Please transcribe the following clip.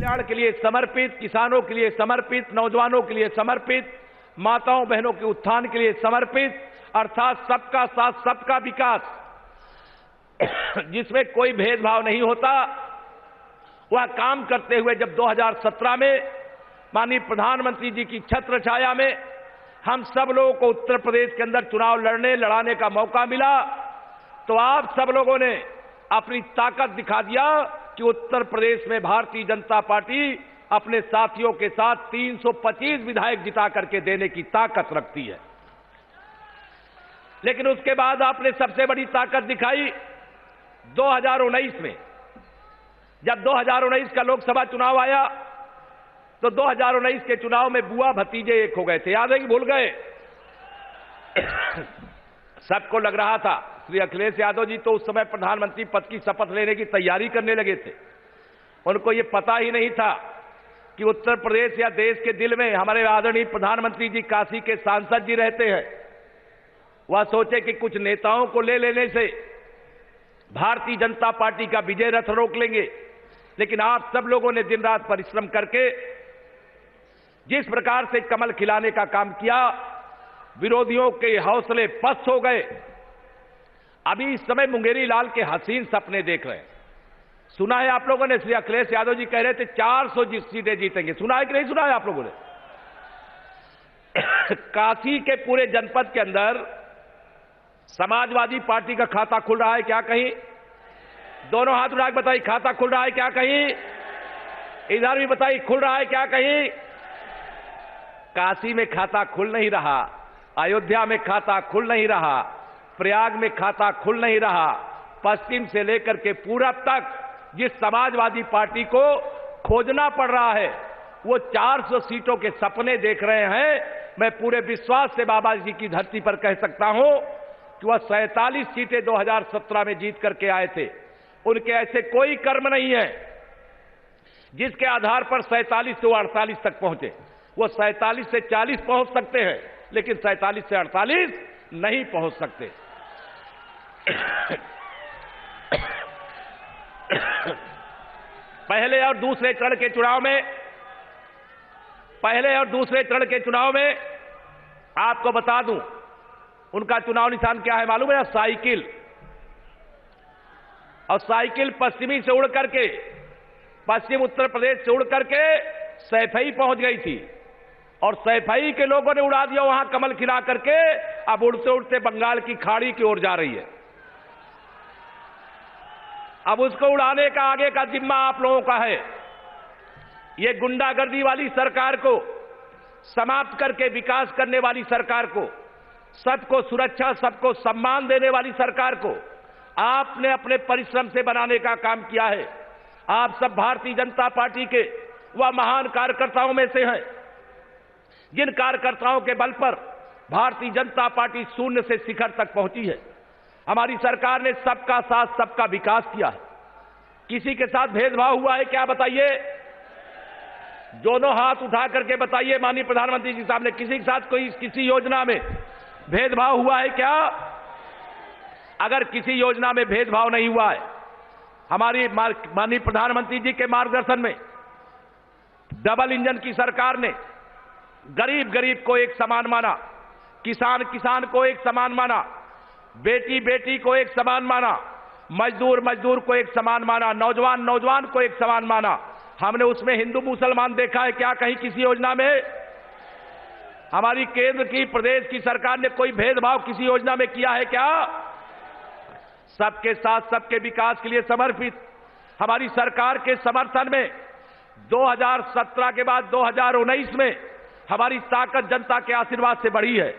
कल्याण के लिए समर्पित, किसानों के लिए समर्पित, नौजवानों के लिए समर्पित, माताओं बहनों के उत्थान के लिए समर्पित, अर्थात सबका साथ सबका विकास, जिसमें कोई भेदभाव नहीं होता, वह काम करते हुए जब 2017 में माननीय प्रधानमंत्री जी की छत्र छाया में हम सब लोगों को उत्तर प्रदेश के अंदर चुनाव लड़ाने का मौका मिला, तो आप सब लोगों ने अपनी ताकत दिखा दिया कि उत्तर प्रदेश में भारतीय जनता पार्टी अपने साथियों के साथ 325 विधायक जिता करके देने की ताकत रखती है। लेकिन उसके बाद आपने सबसे बड़ी ताकत दिखाई 2019 में। जब 2019 का लोकसभा चुनाव आया तो 2019 के चुनाव में बुआ भतीजे एक हो गए थे, याद है कि भूल गए? सबको लग रहा था श्री अखिलेश यादव जी तो उस समय प्रधानमंत्री पद की शपथ लेने की तैयारी करने लगे थे। उनको ये पता ही नहीं था कि उत्तर प्रदेश या देश के दिल में हमारे आदरणीय प्रधानमंत्री जी काशी के सांसद जी रहते हैं। वह सोचे कि कुछ नेताओं को ले लेने से भारतीय जनता पार्टी का विजय रथ रोक लेंगे, लेकिन आप सब लोगों ने दिन रात परिश्रम करके जिस प्रकार से कमल खिलाने का काम किया, विरोधियों के हौसले पस्त हो गए। अभी इस समय मुंगेरी लाल के हसीन सपने देख रहे हैं। सुना है आप लोगों ने श्री अखिलेश यादव जी कह रहे थे 400 सीटें जीतेंगे, सुना है कि नहीं सुना है आप लोगों ने? काशी के पूरे जनपद के अंदर समाजवादी पार्टी का खाता खुल रहा है क्या कहीं? दोनों हाथ उठा के बताइए, खाता खुल रहा है क्या कहीं? इधर भी बताइए, खुल रहा है क्या कहीं? काशी में खाता खुल नहीं रहा, अयोध्या में खाता खुल नहीं रहा, प्रयाग में खाता खुल नहीं रहा। पश्चिम से लेकर के पूरब तक जिस समाजवादी पार्टी को खोजना पड़ रहा है, वो 400 सीटों के सपने देख रहे हैं। मैं पूरे विश्वास से बाबा जी की धरती पर कह सकता हूं कि वह 47 सीटें 2017 में जीत करके आए थे। उनके ऐसे कोई कर्म नहीं है जिसके आधार पर 47 से वो 48 तक पहुंचे। वो 47 से 40 पहुंच सकते हैं, लेकिन 47 से 48 नहीं पहुंच सकते। पहले और दूसरे चरण के चुनाव में आपको बता दूं, उनका चुनाव निशान क्या है मालूम है? साइकिल। और साइकिल पश्चिमी से उड़ करके, पश्चिम उत्तर प्रदेश से उड़ करके सैफई पहुंच गई थी, और सैफई के लोगों ने उड़ा दिया वहां कमल खिला करके। अब उड़ते उड़ते बंगाल की खाड़ी की ओर जा रही है। अब उसको उड़ाने का आगे का जिम्मा आप लोगों का है। ये गुंडागर्दी वाली सरकार को समाप्त करके विकास करने वाली सरकार को, सबको सुरक्षा, सबको सम्मान देने वाली सरकार को आपने अपने परिश्रम से बनाने का काम किया है। आप सब भारतीय जनता पार्टी के वह महान कार्यकर्ताओं में से हैं जिन कार्यकर्ताओं के बल पर भारतीय जनता पार्टी शून्य से शिखर तक पहुंची है। हमारी सरकार ने सबका साथ सबका विकास किया है। किसी के साथ भेदभाव हुआ है क्या बताइए? दोनों हाथ उठा करके बताइए माननीय प्रधानमंत्री जी साहब ने, किसी के साथ कोई किसी योजना में भेदभाव हुआ है क्या? अगर किसी योजना में भेदभाव नहीं हुआ है, हमारी माननीय प्रधानमंत्री जी के मार्गदर्शन में डबल इंजन की सरकार ने गरीब गरीब को एक समान माना, किसान किसान को एक समान माना, बेटी बेटी को एक समान माना, मजदूर मजदूर को एक समान माना, नौजवान नौजवान को एक समान माना। हमने उसमें हिंदू मुसलमान देखा है क्या कहीं किसी योजना में? हमारी केंद्र की प्रदेश की सरकार ने कोई भेदभाव किसी योजना में किया है क्या? सबके साथ सबके विकास के लिए समर्पित हमारी सरकार के समर्थन में 2017 के बाद 2019 में हमारी ताकत जनता के आशीर्वाद से बढ़ी है।